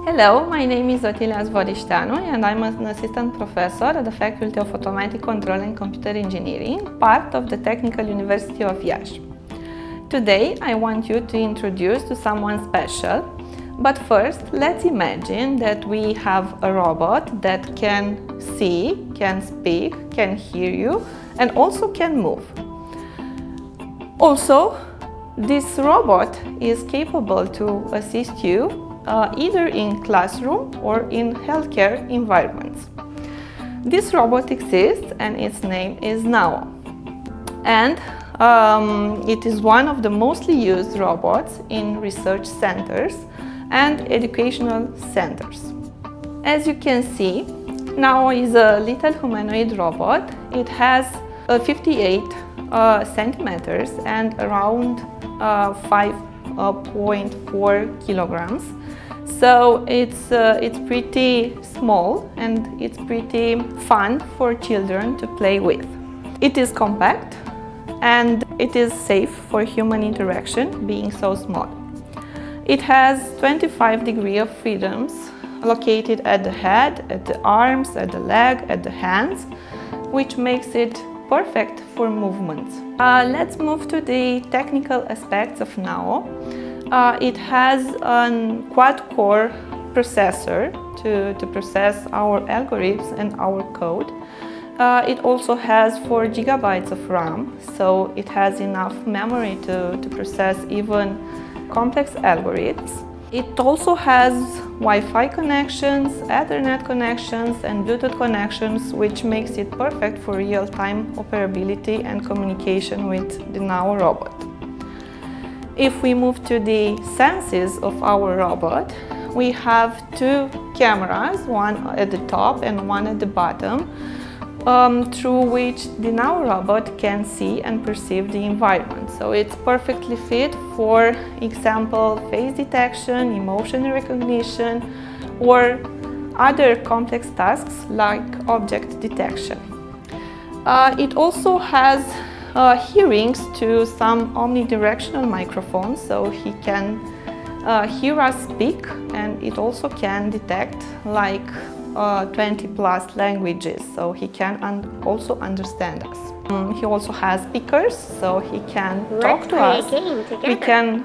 Hello, my name is Otilia Zvoristeanu and I'm an assistant professor at the Faculty of Automatic Control and Computer Engineering, part of the Technical University of Iași. Today I want you to introduce to someone special, but first let's imagine that we have a robot that can see, can speak, can hear you and also can move. Also, this robot is capable to assist you either in classroom or in healthcare environments. This robot exists and its name is NAO. And it is one of the mostly used robots in research centers and educational centers. As you can see, NAO is a little humanoid robot. It has 58 centimeters and around 5.4 kilograms. So it's pretty small and it's pretty fun for children to play with. It is compact and it is safe for human interaction, being so small. It has 25 degrees of freedoms located at the head, at the arms, at the leg, at the hands, which makes it perfect for movements. Let's move to the technical aspects of NAO. It has a quad-core processor to process our algorithms and our code. It also has 4 gigabytes of RAM, so it has enough memory to process even complex algorithms. It also has Wi-Fi connections, Ethernet connections and Bluetooth connections, which makes it perfect for real-time operability and communication with the NAO robot. If we move to the senses of our robot, we have 2 cameras, one at the top and one at the bottom, through which the NAO robot can see and perceive the environment. So it's perfectly fit for example, face detection, emotion recognition, or other complex tasks like object detection. It also has hearings to some omnidirectional microphones, so he can hear us speak, and it also can detect like 20 plus languages, so he can also understand us. He also has speakers, so he can talk to us. We can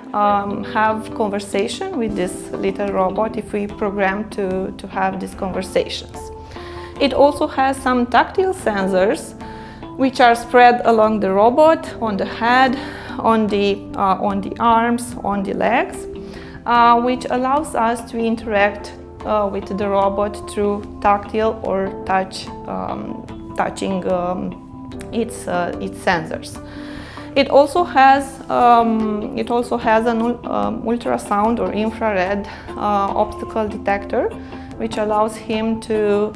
have conversation with this little robot if we program to have these conversations. It also has some tactile sensors which are spread along the robot, on the head, on the arms, on the legs, which allows us to interact with the robot through tactile or touching its sensors. It also has an ultrasound or infrared obstacle detector, which allows him to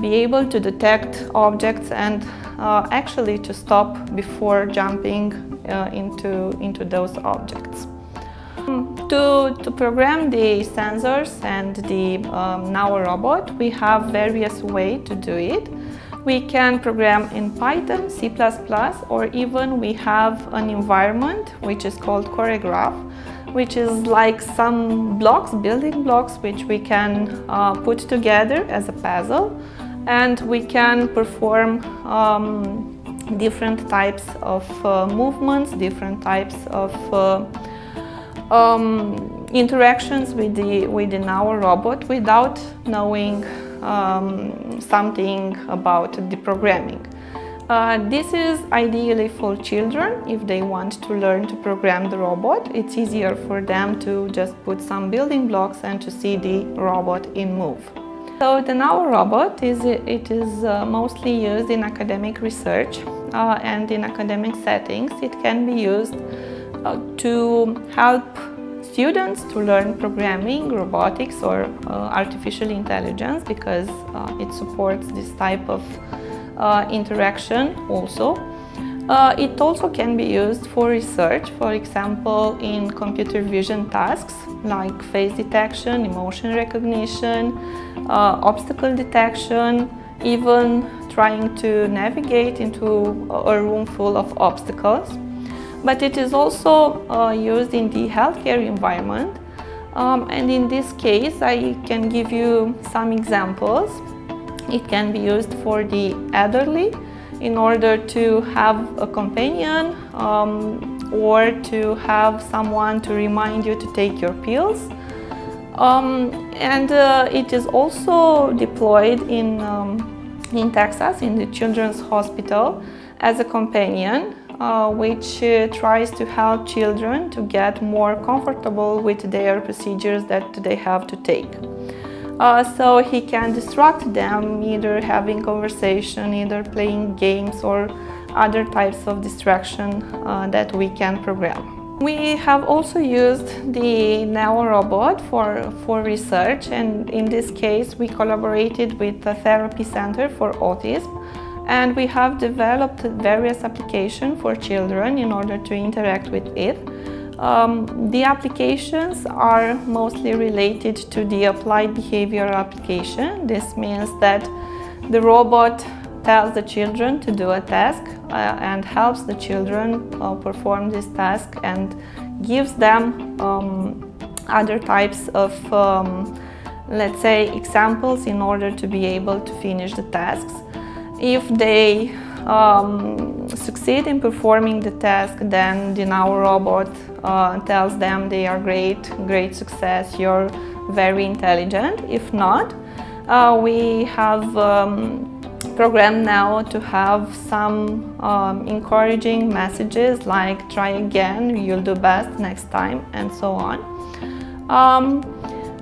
be able to detect objects and actually to stop before jumping into those objects. To program the sensors and the NAO robot, we have various ways to do it. We can program in Python, C++, or even we have an environment which is called choreograph, which is like some blocks, building blocks, which we can put together as a puzzle, and we can perform different types of movements, different types of interactions with the NAO robot without knowing something about the programming. This is ideally for children if they want to learn to program the robot. It's easier for them to just put some building blocks and to see the robot in move. So the NAO robot is mostly used in academic research and in academic settings. It can be used to help students to learn programming, robotics or artificial intelligence, because it supports this type of interaction also. It also can be used for research, for example in computer vision tasks like face detection, emotion recognition, obstacle detection, even trying to navigate into a room full of obstacles. But it is also used in the healthcare environment And in this case, I can give you some examples. It can be used for the elderly in order to have a companion or to have someone to remind you to take your pills. It is also deployed in Texas, in the Children's Hospital, as a companion, which tries to help children to get more comfortable with their procedures that they have to take. So he can distract them, either having conversation, either playing games or other types of distraction that we can program. We have also used the NAO robot for research, and in this case we collaborated with the Therapy Center for Autism, and we have developed various applications for children in order to interact with it. The applications are mostly related to the applied behavior application. This means that the robot tells the children to do a task and helps the children perform this task and gives them other types of, let's say, examples in order to be able to finish the tasks. If they succeed in performing the task, then the NAO robot tells them they are great success, you're very intelligent. If not, we have programmed NAO to have some encouraging messages like try again, you'll do best next time, and so on.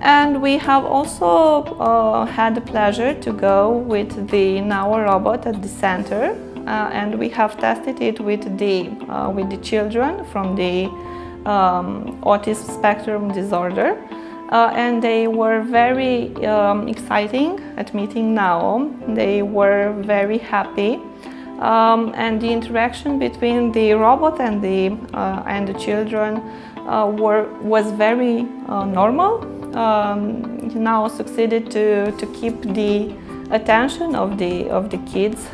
And we have also had the pleasure to go with the NAO robot at the center, and we have tested it with the children from the autism spectrum disorder. And they were very exciting at meeting NAO. They were very happy, and the interaction between the robot and the children was very normal. NAO succeeded to keep the attention of the kids,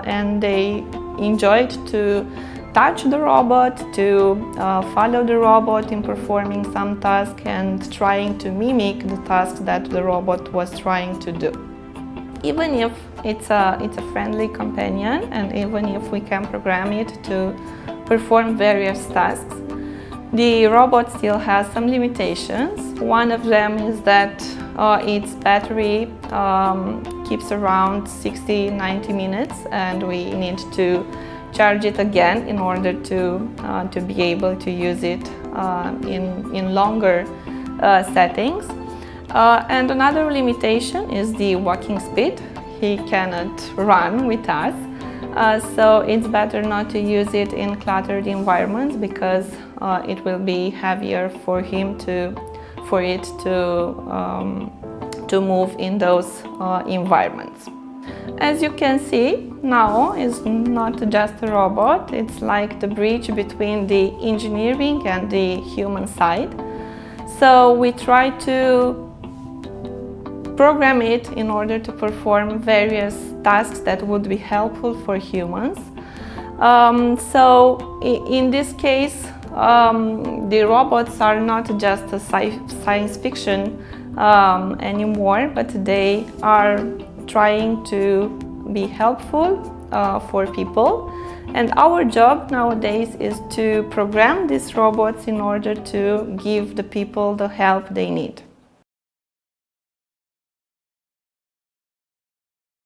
and they enjoyed to touch the robot, to follow the robot in performing some task and trying to mimic the tasks that the robot was trying to do. Even if it's a friendly companion, and even if we can program it to perform various tasks, the robot still has some limitations. One of them is that its battery keeps around 60-90 minutes, and we need to charge it again in order to be able to use it in longer settings. And another limitation is the walking speed. He cannot run with us, so it's better not to use it in cluttered environments because it will be heavier for it to move in those environments. As you can see, NAO is not just a robot, it's like the bridge between the engineering and the human side. So we try to program it in order to perform various tasks that would be helpful for humans. So in this case, the robots are not just a science fiction anymore, but they are trying to be helpful for people. And our job nowadays is to program these robots in order to give the people the help they need.